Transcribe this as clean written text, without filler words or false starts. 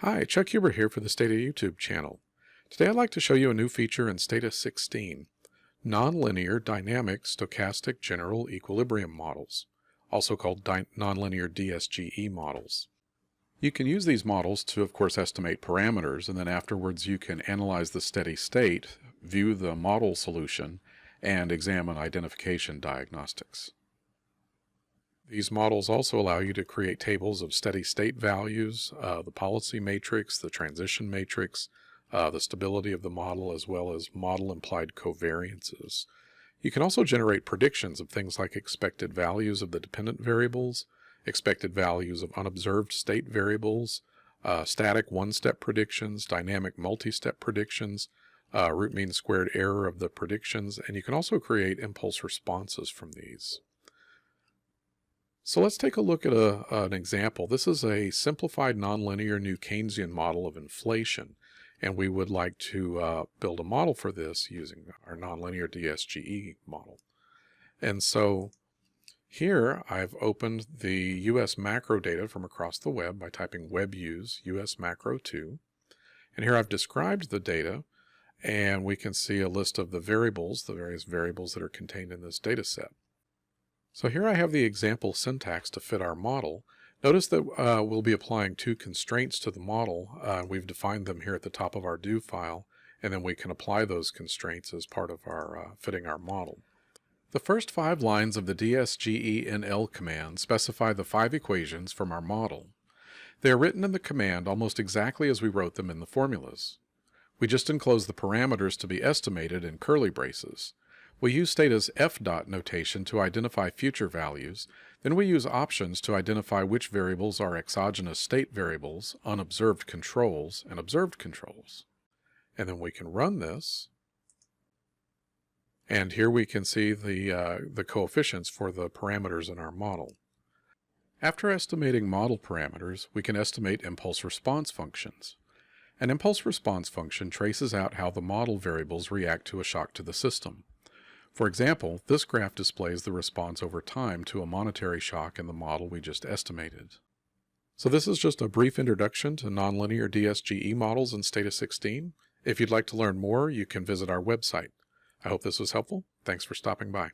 Hi, Chuck Huber here for the Stata YouTube channel. Today I'd like to show you a new feature in Stata 16, Nonlinear Dynamic Stochastic General Equilibrium Models, also called Nonlinear DSGE models. You can use these models to, of course, estimate parameters, and then afterwards you can analyze the steady state, view the model solution, and examine identification diagnostics. These models also allow you to create tables of steady state values, the policy matrix, the transition matrix, the stability of the model, as well as model implied covariances. You can also generate predictions of things like expected values of the dependent variables, expected values of unobserved state variables, static one-step predictions, dynamic multi-step predictions, root mean squared error of the predictions, and you can also create impulse responses from these. So let's take a look at an example. This is a simplified nonlinear new Keynesian model of inflation, and we would like to build a model for this using our nonlinear DSGE model. And so here I've opened the US macro data from across the web by typing webuse US macro 2. And here I've described the data, and we can see a list of the variables, the various variables that are contained in this data set. So here I have the example syntax to fit our model. Notice that we'll be applying two constraints to the model. We've defined them here at the top of our do file, and then we can apply those constraints as part of our fitting our model. The first 5 lines of the DSGE-NL command specify the 5 equations from our model. They are written in the command almost exactly as we wrote them in the formulas. We just enclose the parameters to be estimated in curly braces. We use Stata's f-dot notation to identify future values, then we use options to identify which variables are exogenous state variables, unobserved controls, and observed controls. And then we can run this, and here we can see the coefficients for the parameters in our model. After estimating model parameters, we can estimate impulse response functions. An impulse response function traces out how the model variables react to a shock to the system. For example, this graph displays the response over time to a monetary shock in the model we just estimated. So this is just a brief introduction to nonlinear DSGE models in Stata 16. If you'd like to learn more, you can visit our website. I hope this was helpful. Thanks for stopping by.